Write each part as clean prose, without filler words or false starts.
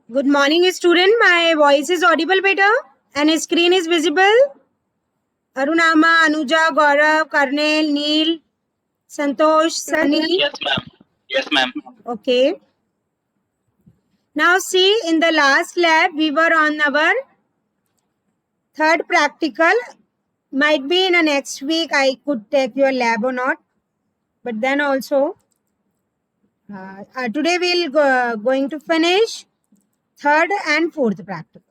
Good morning, student. My voice is audible better and screen is visible. Arunama, Anuja, Gaurav, Karnel, Neil, Santosh, Sunny. Yes, ma'am. Yes, ma'am. Okay. Now see, in the last lab, we were on our third practical. Might be in the next week I could take your lab or not. But then also, today we'll going to finish third and fourth practical.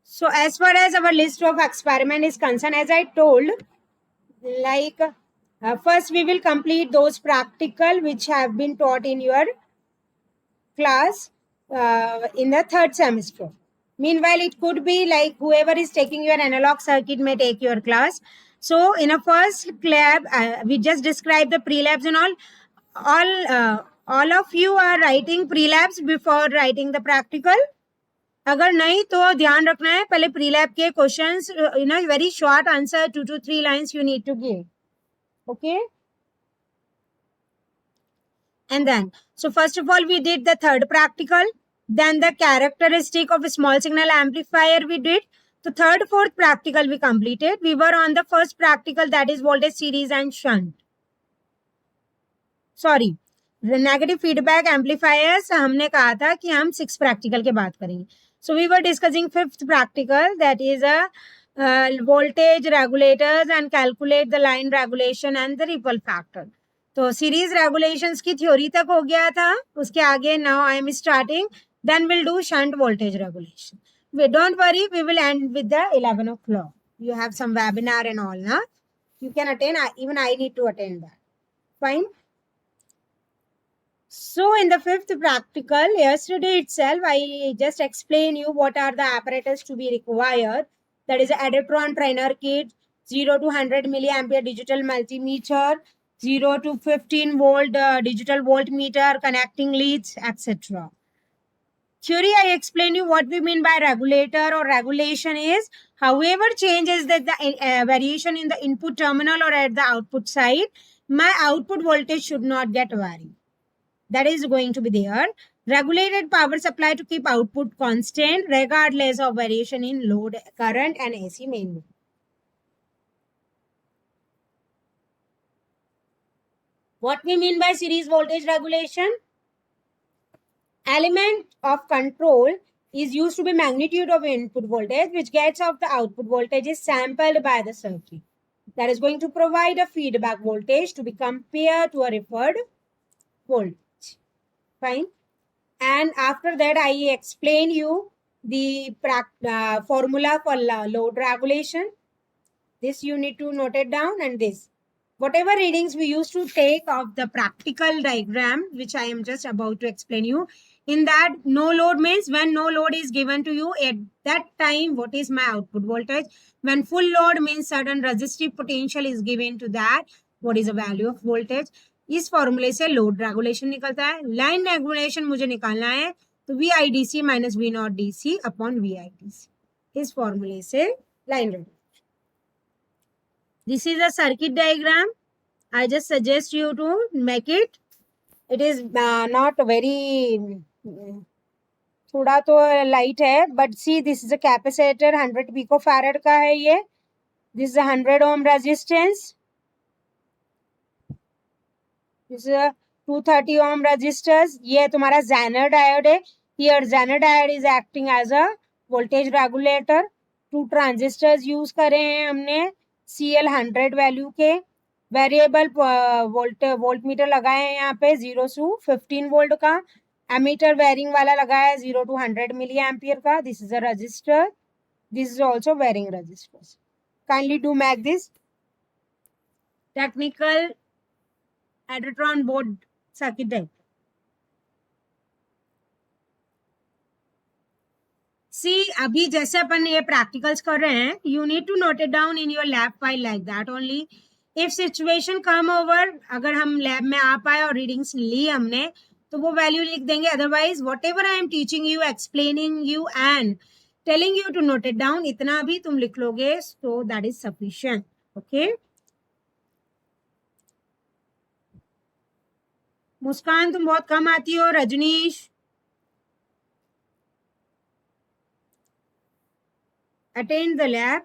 So as far as our list of experiment is concerned, as I told, like first we will complete those practical which have been taught in your class in the third semester. Meanwhile, it could be like whoever is taking your analog circuit may take your class. So in a first lab, we just described the pre-labs and all of you are writing pre-labs before writing the practical. अगर नहीं तो ध्यान रखना है पहले pre lab के questions very short answer 2 to 3 lines you need to give. Okay. And then, so first of all, we did the third practical. Then the characteristic of a small signal amplifier we did. The third, fourth practical we completed. We were on the first practical, that is voltage series and shunt. Sorry, the negative feedback amplifiers हमने कहा था कि हम 6 practical के बात करेंगे. So we were discussing fifth practical, that is a voltage regulators and calculate the line regulation and the ripple factor. तो series regulations की थ्योरी तक हो गया था. उसके आगे now I am starting, then will do shunt voltage regulation. We don't worry, we will end with the 11 o'clock. You have some webinar and all, na? You can attend, even I need to attend that. Fine. So in the fifth practical, yesterday itself, I just explained you what are the apparatus to be required. That is Adaptron trainer kit, 0 to 100 milliampere digital multimeter, 0 to 15 volt digital voltmeter, connecting leads, etc. Theory, I explained you what we mean by regulator or regulation is however changes that the variation in the input terminal or at the output side, my output voltage should not get varied. That is going to be there. Regulated power supply to keep output constant regardless of variation in load, current and AC mainly. What we mean by series voltage regulation? Element of control is used to be magnitude of input voltage which gets of the output voltage is sampled by the circuit. That is going to provide a feedback voltage to be compared to a referred voltage. Fine. And after that, I explain you the formula for load regulation. This you need to note it down, and this. Whatever readings we used to take of the practical diagram, which I am just about to explain you, in that no load means when no load is given to you, at that time, what is my output voltage? When full load means certain resistive potential is given to that, what is the value of voltage? इस फॉर्मूले से load regulation निकलता है. Line regulation मुझे निकालना है तो V I D C minus V naught D C upon V I D C. इस फॉर्मूले से line regulation. This is a circuit diagram. I just suggest you to make it. It is not very थोड़ा तो light है, but see this is a capacitor 100 picofarad का है ये. This is a 100 ohm resistance. This is a 230 ohm resistors. ये तुम्हारा Zener diode है. Here Zener diode is acting as a voltage regulator. 2 transistors use करे हैं हमने CL 100 वैल्यू के. वेरिएबल वोल्टमीटर लगाए हैं यहाँ पे 0 to 15 वोल्ट का. एमीटर वेरिंग वाला लगाया है 0 to 100 मिली एम्पियर का. This is a resistor. This is also varying resistors. Kindly do make this technical Adaptron board circuit diagram. See, अभी जैसे अपन ये practicals कर रहे हैं, you need to note it down in your lab file like that only. If situation come over, अगर हम lab में आ पाए और readings ली हमने, तो वो value लिख देंगे. Otherwise, whatever I am teaching you, explaining you and telling you to note it down, इतना भी तुम लिख लोगे, so that is sufficient. Okay. मुस्कान तुम बहुत कम आती हो. Rajneesh, attend the lab.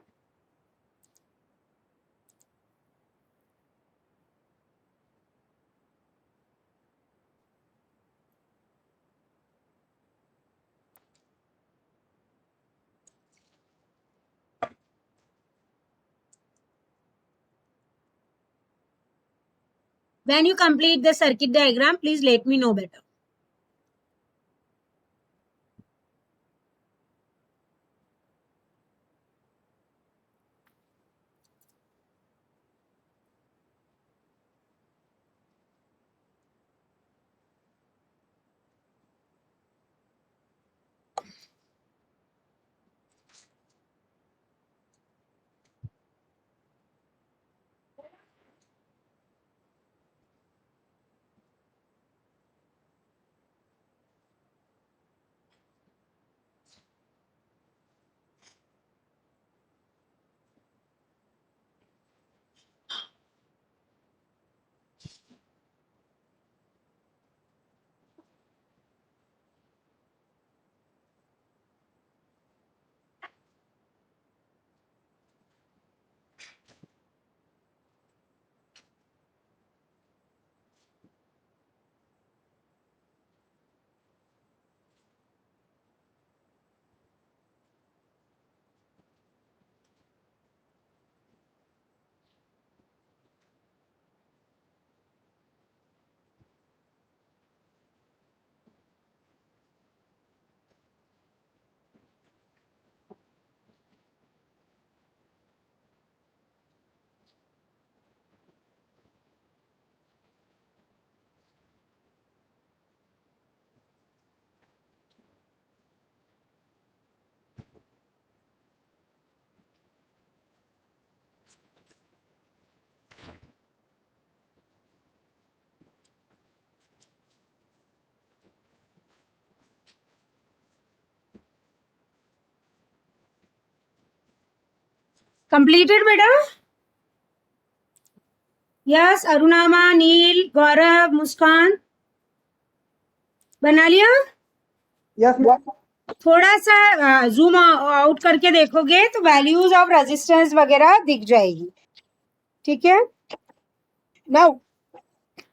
When you complete the circuit diagram, please let me know better. Completed, beta? Yes, Arunama, Neil, Gaurav, Muskan. बना लिया? Yes, ma'am. थोड़ा सा जूम आउट करके देखोगे तो वैल्यूज ऑफ रेजिस्टेंस वगैरह दिख जाएगी. ठीक है. Now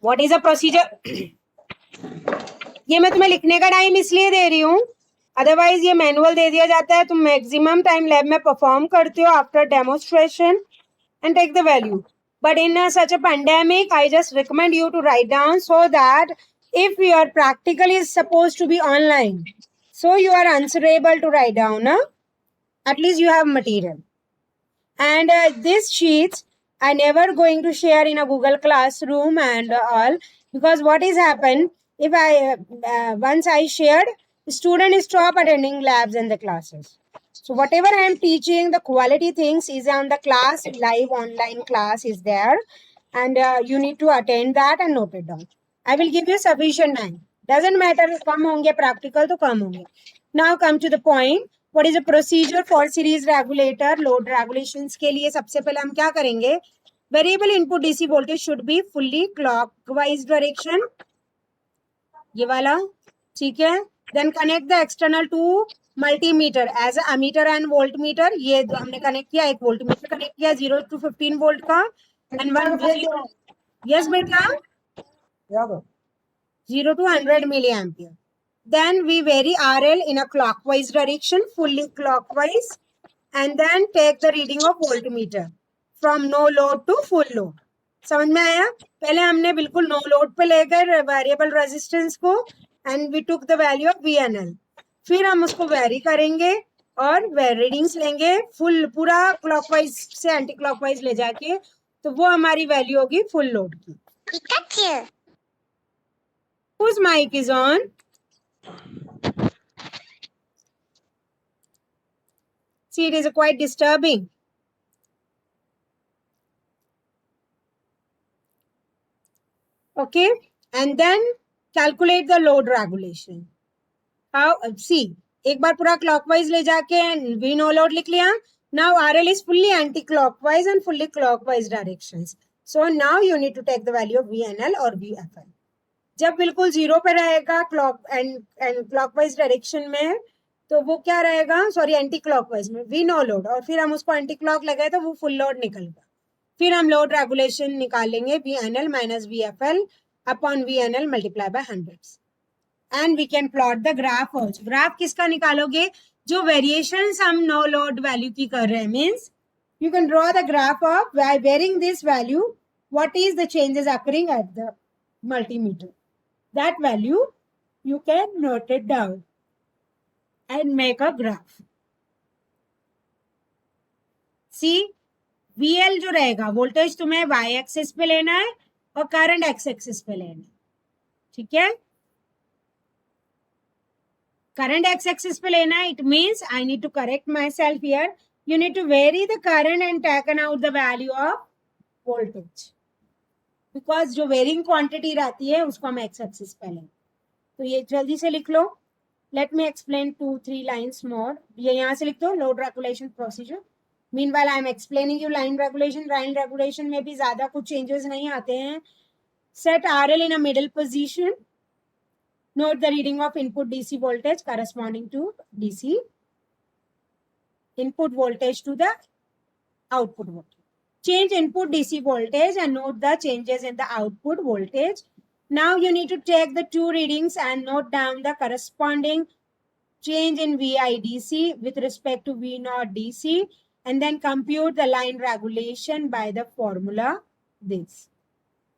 what is a procedure? ये मैं तुम्हें लिखने का टाइम इसलिए दे रही हूँ, अदरवाइज ये मैनुअल दे दिया जाता है, तुम मैक्सिमम टाइम लैब में परफॉर्म करते हो after demonstration and take the value. But in such a pandemic, I just recommend you to write down so that if your practical is supposed to be online, so you are answerable to write down, at least you have material. And these sheets I never going to share in a Google Classroom and all, because what is happened if I once I shared, students stop attending labs and the classes. So whatever I am teaching, the quality things is on the class, live online class is there, and you need to attend that and note it down. I will give you sufficient time. Doesn't matter कम होंगे practical तो कम होंगे. Now come to the point. What is the procedure for series regulator? Load regulations के लिए सबसे पहले हम क्या करेंगे? Variable input DC voltage should be fully clockwise direction. ये वाला, ठीक है. Then connect the external to multimeter as a ammeter and voltmeter. ये हमने कनेक्ट किया, एक voltmeter कनेक्ट किया 0 to 15 volt का, and one. Yes बेटा, Yeah, 0 to 100 milliampere. Then we vary RL in a clockwise direction, fully clockwise, and then take the reading of voltmeter from no load to full load. समझ में आया? पहले हमने बिल्कुल no load पे लेकर variable resistance को and we took the value of VNL. फिर हम उसको वेरी करेंगे और रीडिंग्स लेंगे फुल पूरा क्लॉकवाइज से एंटी क्लॉकवाइज ले जाके, तो वो हमारी वैल्यू होगी फुल लोड की. Whose mic is on? See, it is quite disturbing. Okay, and then calculate the load regulation. How? See, एक बार पूरा clockwise ले जाके V no load लिख लिया. Now RL is fully anti-clockwise and fully clockwise directions. So now you need to take the value of VNL or VFL. जब बिल्कुल zero पे रहेगा क्लॉक एंड क्लॉकवाइज डायरेक्शन में, तो वो क्या रहेगा, सॉरी एंटी क्लॉकवाइज में, वी नो लोड, और फिर हम उसको एंटी क्लॉक लगाए तो वो फुल लोड निकल गया। फिर हम लोड रेगुलेशन निकालेंगे V N L minus V F L upon V N L multiply by 100 and we can plot the graph also. Graph किसका निकालोगे, जो वेरिएशन हम नो लोड वैल्यू की कर रहे हैं, means you can draw the graph of by varying this value, what is the changes occurring at the multimeter. That value you can note it down and make a graph. See, VL जो रहेगा voltage तुम्हें y axis पे लेना है और current x axis पे लेना है, ठीक है। करंट x एक्सिस पे लेना है, it means I need to correct myself here. You need to vary the current and taken out the value of voltage. Because जो वेरिंग क्वांटिटी रहती है उसको हम एक्स एक्सिस पे लें। तो ये जल्दी से लिख लो, लेट मी एक्सप्लेन 2-3 लाइन्स मोर। ये यहाँ से लिख दो, load regulation procedure. Meanwhile I am explaining you line regulation. Line regulation में भी ज्यादा कुछ चेंजेस नहीं आते हैं। Set RL in a middle position. Note the reading of input DC voltage corresponding to DC input voltage to the output voltage. Change input DC voltage and note the changes in the output voltage. Now you need to take the two readings and note down the corresponding change in VIDC with respect to V0 DC, and then compute the line regulation by the formula this.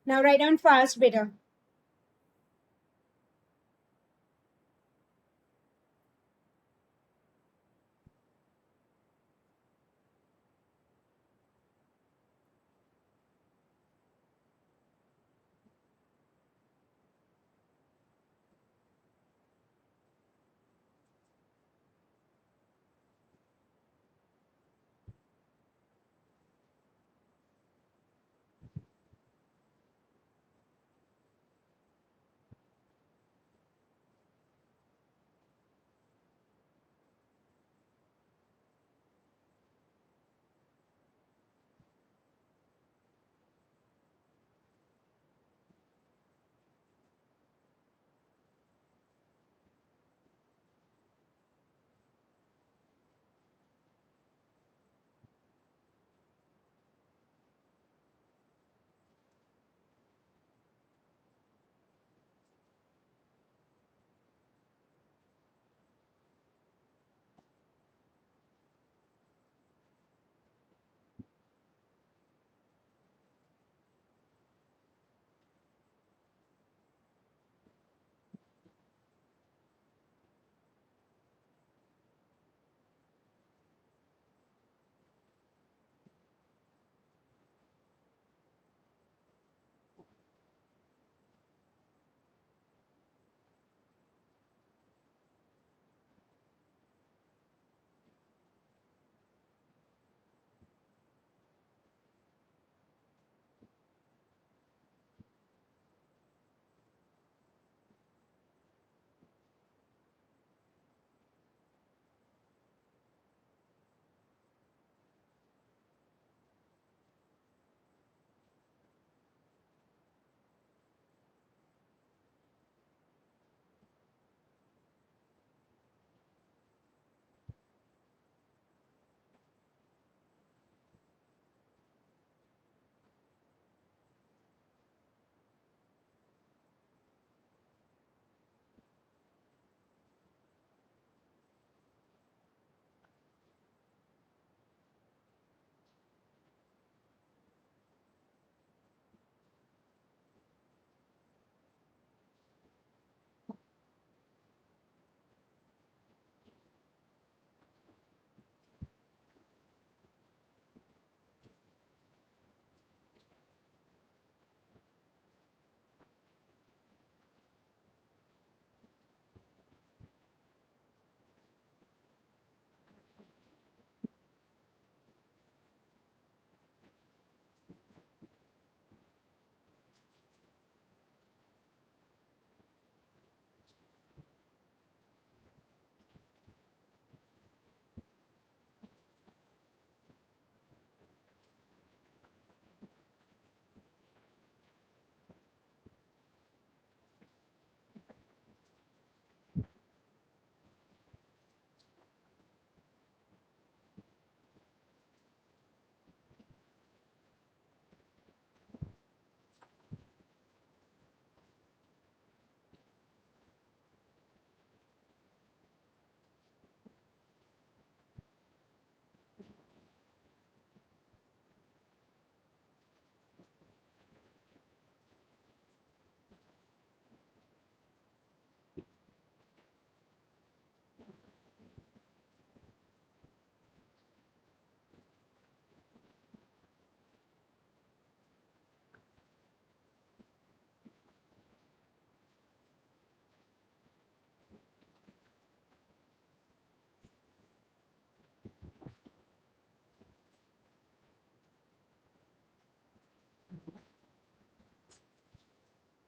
Now write down fast, beta.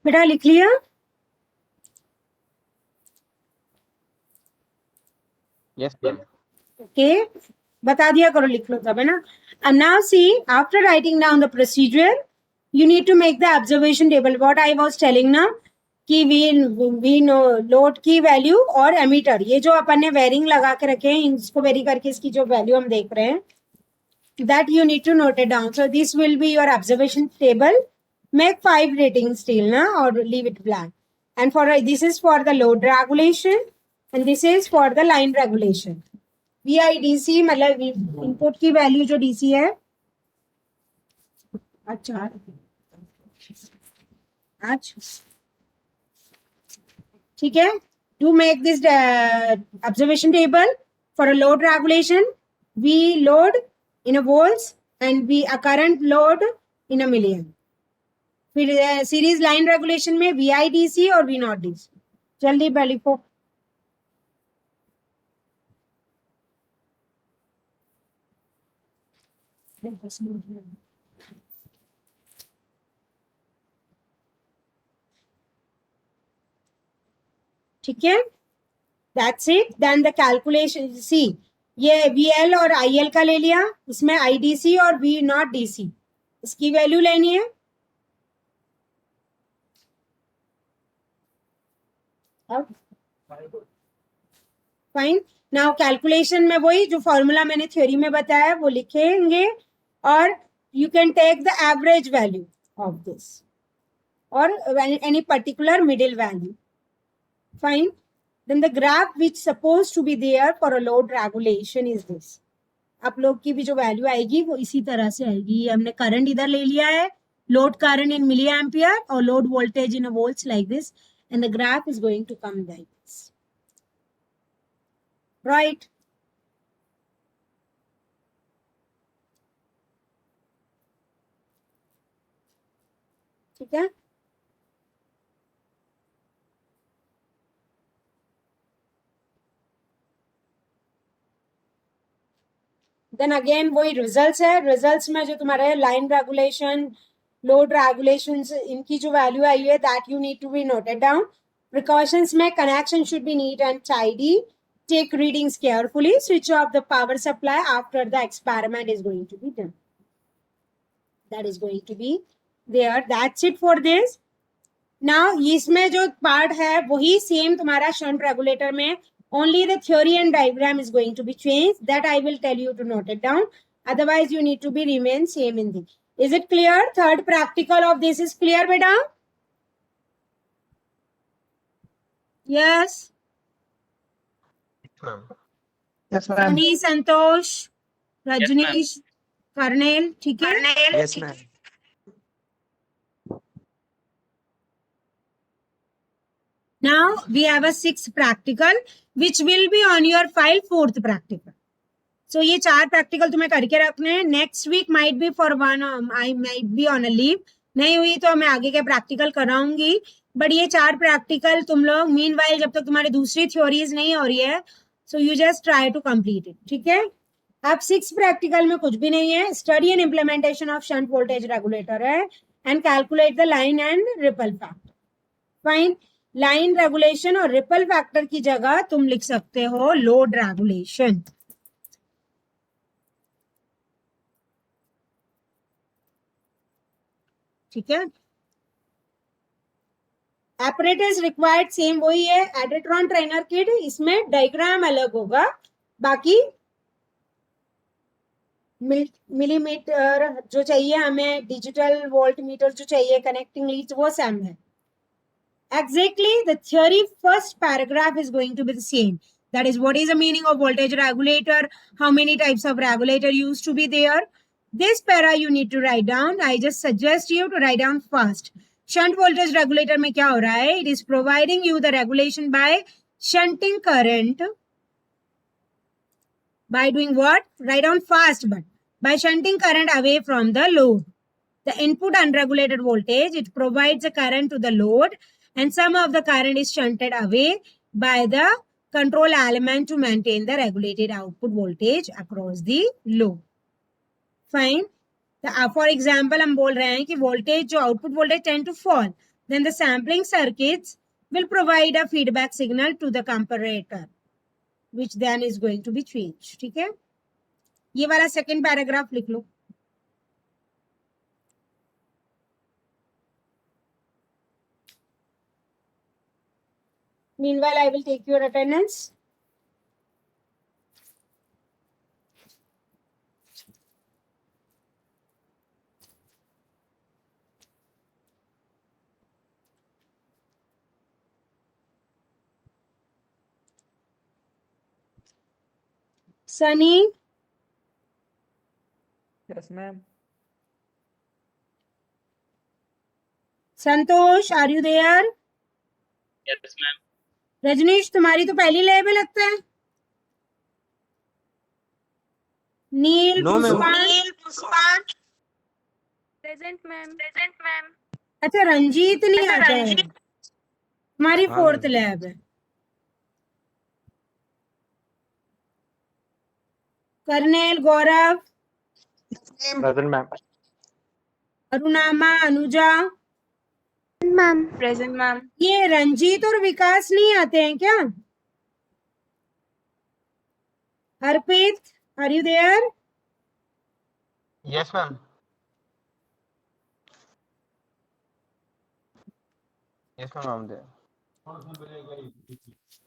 बेटा लिख लिया? Yes, ma'am. Okay, बता दिया करो, लिख लो तब, है ना. And now see, after writing down the procedure, you need to make the observation table. What I was telling ना कि we know load की वैल्यू और एमीटर, ये जो अपन ने वेरिंग लगा के रखे हैं, इसको वेरी करके इसकी जो वैल्यू हम देख रहे हैं, that you need to note it down. So this will be your observation table. Make 5 ratings still na, or leave it blank. And for this is for the load regulation, and this is for the line regulation. VIDC मतलब input की value जो DC है, अच्छा ठीक है. To make this observation table for a load regulation, we load in a volts and we a current load in a milliamp. फिर series line regulation में VIDC और V नॉट DC. जल्दी लिखो. ठीक है, that's it. Then the calculation, see ये VL और IL का ले लिया, इसमें IDC और V नॉट DC, इसकी वैल्यू लेनी है. फाइन. नाउ कैलकुलेशन में वही जो फॉर्मूला मैंने थ्योरी में बताया वो लिखेंगे, और you can take the average value of this और any particular middle value. Fine. Then the graph which supposed to be there for a load regulation is this. आप लोग की भी जो वैल्यू आएगी वो इसी तरह से आएगी. हमने करंट इधर ले लिया है, load current in milliampere और load voltage in volts like this, and the graph is going to come like this, right. ठीक है. देन अगेन वही रिजल्ट्स है. रिजल्ट्स में जो तुम्हारे लाइन रेगुलेशन, लोड रेगुलेशन, इनकी जो वैल्यू आई है that you need to be noted down. Precautions में connection should be neat and tidy. Take readings carefully. Switch off the power supply after the experiment is going to be done. That is going to be there. That's it for this. Now इसमें जो part है वही same तुम्हारा shunt regulator में, only the theory and diagram is going to be changed. That I will tell you to note it down. Otherwise you need to be remain same in this. Is it clear? Third practical of this is clear, beta? Yes. Yes, ma'am. Sunny, Santosh, Rajneesh, Karnel, ठीक है? Yes, ma'am. Now we have a 6th practical which will be on your file 4th practical. So ये 4 practical तुम्हें करके रखने हैं. Next week might be for one, I might be on a leave. नहीं हुई तो मैं आगे के practical कराऊंगी. बट ये 4 practical तुम लोग meanwhile जब तक तुम्हारी दूसरी theories नहीं हो रही है, so you just try to complete it. ठीक है. अब 6 practical में कुछ भी नहीं है. Study and implementation of shunt voltage regulator है and calculate the line and ripple factor. Fine. Line regulation और रिपल फैक्टर की जगह तुम लिख सकते हो लोड रेगुलेशन. ठीक है. apparatus रिक्वायर्ड सेम वही है, एडिट्रॉन ट्रेनर किट. इसमें डायग्राम अलग होगा, बाकी मिलीमीटर जो चाहिए हमें, डिजिटल वोल्ट मीटर जो चाहिए, कनेक्टिंग लीड्स वो सेम है. Exactly, the theory first paragraph is going to be the same. That is, what is the meaning of voltage regulator? How many types of regulator used to be there? This para you need to write down. I just suggest you to write down first. Shunt voltage regulator में क्या हो रहा है? It is providing you the regulation by shunting current. By doing what? Write down fast, but by shunting current away from the load. The input unregulated voltage, it provides the current to the load, and some of the current is shunted away by the control element to maintain the regulated output voltage across the load. Fine. For example, हम बोल रहे हैं कि voltage जो output voltage tend to fall. then the sampling circuits will provide a feedback signal to the comparator, which then is going to be changed. ठीक है, ये वाला second paragraph लिख लो. Meanwhile, I will take your attendance. Sunny, Yes, ma'am. Santosh, are you there? Yes, ma'am. Rajneesh, तुम्हारी तो पहली lab है लगता है. नील, No, ma'am. पुष्पान. Present, ma'am. अच्छा, रंजीत नहीं आता है. तुम्हारी हाँ, फोर्थ ma'am. लैब है. Karnail, Gaurav, Present, ma'am. अरुणामा, अनुजा. Present, ma'am. ये रंजीत और विकास नहीं आते हैं क्या? Harpreet, are you there? Yes, ma'am. Yes, ma'am, I'm there.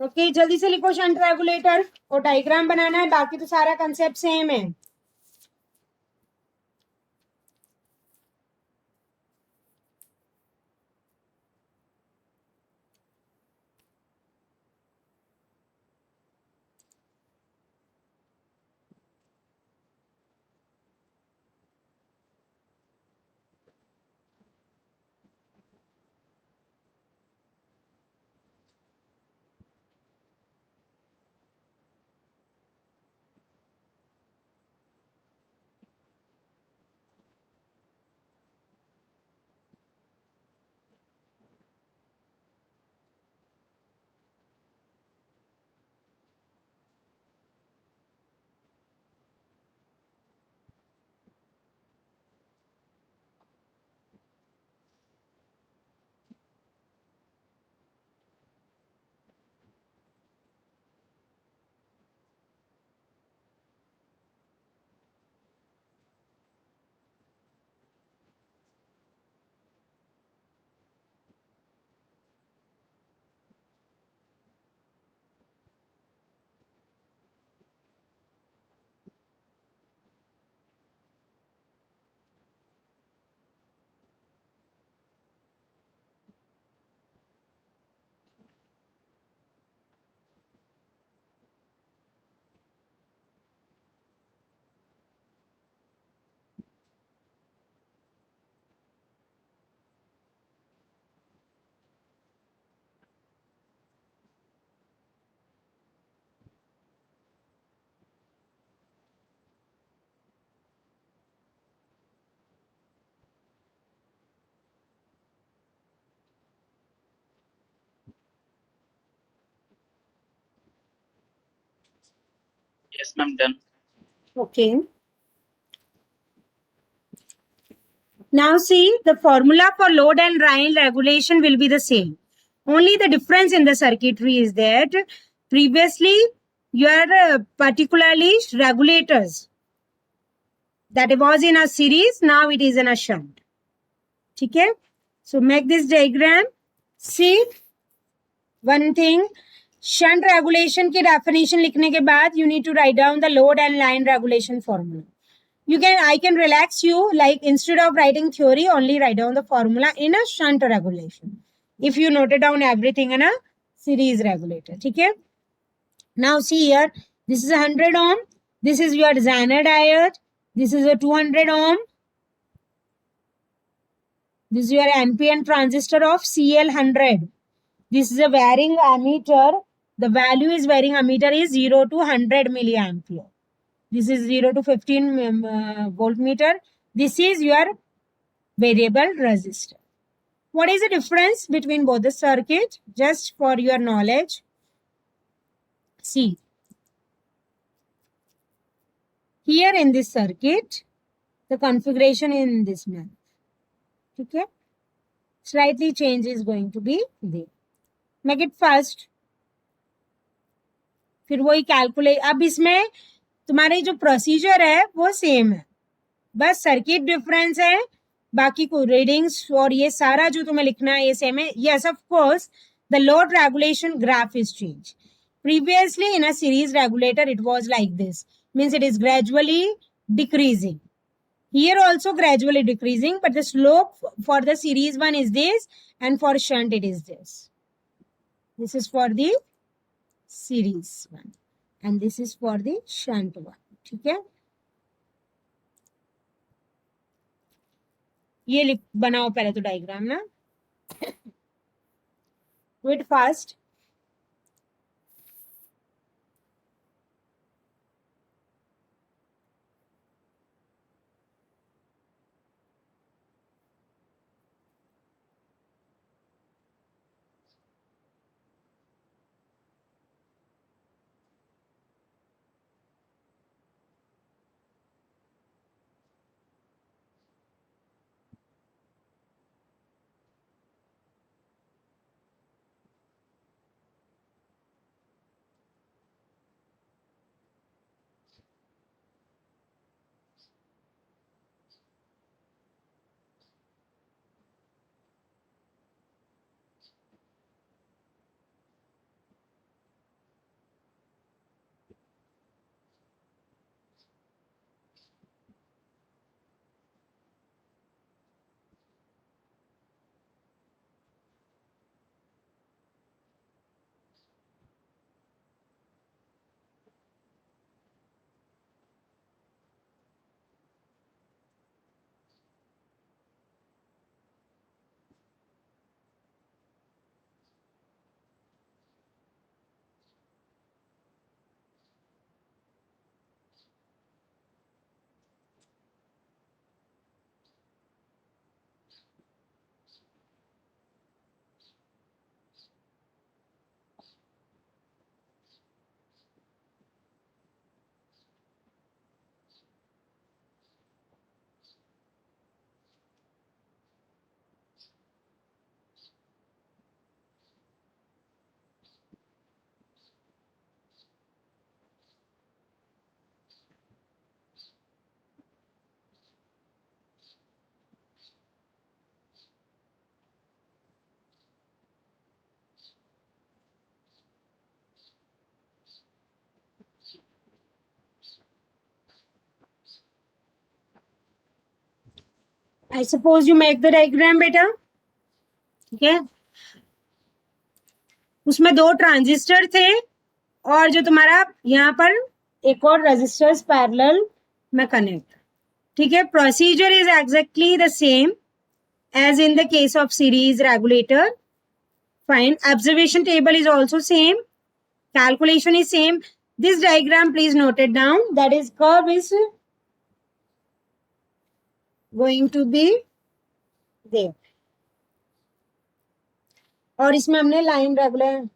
Okay, जल्दी से लिखो शंट रेगुलेटर और डायग्राम बनाना है. बाकी तो सारा कंसेप्ट सेम है. Yes, ma'am, done. Okay. Now see, the formula for load and rain regulation will be the same. Only the difference in the circuitry is that previously your particularly regulators that was in a series, now it is in a shunt. Okay? So make this diagram. See, one thing, shunt regulation की definition लिखने के बाद you need to write down the load and line regulation formula. I can relax you, like instead of writing theory, only write down the formula in a shunt regulation. If you noted down everything in a series regulator. Okay? Now see here, this is a 100 ohm. This is your Zener diode. This is a 200 ohm. This is your NPN transistor of CL100. This is a varying ammeter. The value is varying ammeter is 0 to 100 milliampere. This is 0 to 15 voltmeter. This is your variable resistor. What is the difference between both the circuit? Just for your knowledge. See. Here in this circuit, the configuration in this manner. Okay. slightly change is going to be there. Make it fast. फिर वही calculate. अब इसमें तुम्हारे जो procedure है वो same है, बस सर्किट डिफरेंस है, बाकी को रीडिंग्स और ये सारा जो तुम्हें लिखना है ये सेम है. Yes of course the load regulation graph is change. Previously in a series regulator it was like this, means it is gradually decreasing. Here also gradually decreasing, but the slope for the series one is this and for shunt it is this. This is for the series one and this is for the shunt one. ठीक है, ये बनाओ पहले तो diagram ना. Do it fast. I suppose you make the diagram बेटा. ठीक है, उसमें 2 ट्रांजिस्टर थे और जो तुम्हारा यहाँ पर एक और रेजिस्टर्स पैरेलल में कनेक्ट. ठीक है, procedure is exactly the same as in the case of series regulator. Fine. Observation table is also same. Calculation is same. This diagram, please note it down. That is curve is going to be there. और इसमें हमने line regular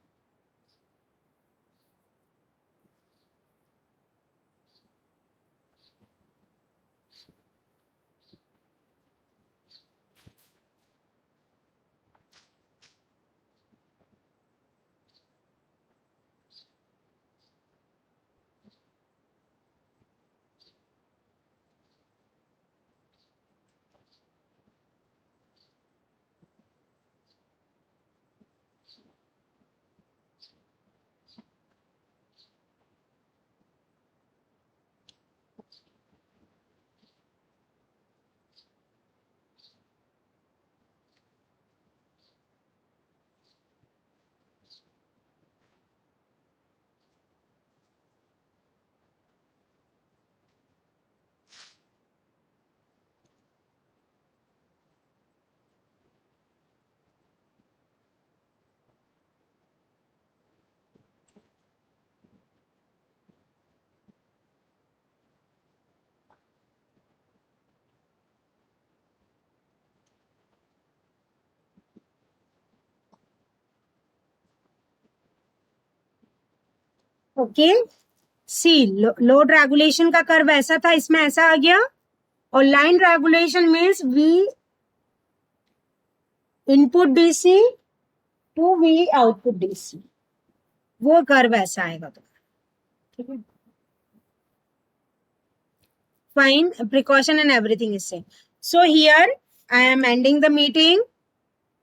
okay. See load regulation का curve ऐसा था, इसमें ऐसा आ गया. और line regulation means V input DC to V output DC, वो कर्व ऐसा आएगा तो, ठीक है. Fine, precaution and everything is same. So here I am ending the meeting.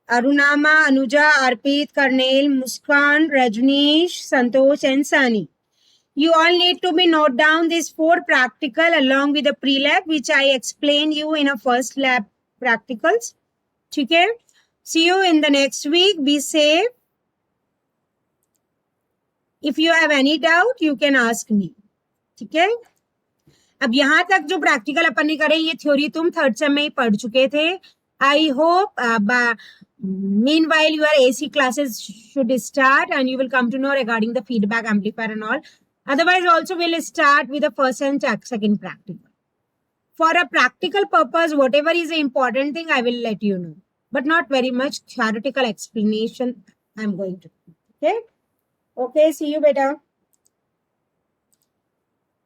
Arunama, Anuja, Arpit, Karnel, Muskan, Rajneesh, Santosh and Sani. You all need to be note down these 4 practical along with the pre-lab which I explained you in a first lab practicals. Okay? See you in the next week. Be safe. If you have any doubt, you can ask me. ठीक है. अब यहाँ तक जो practical अपन ने करे ये theory तुम थर्ड सेम में ही पढ़ चुके थे. I hope meanwhile your AC classes should start and you will come to know regarding the feedback amplifier and all. Otherwise also we'll start with the first and second practical. For a practical purpose, whatever is the important thing, I will let you know. But not very much theoretical explanation I'm going to. Okay? Okay, see you, beta.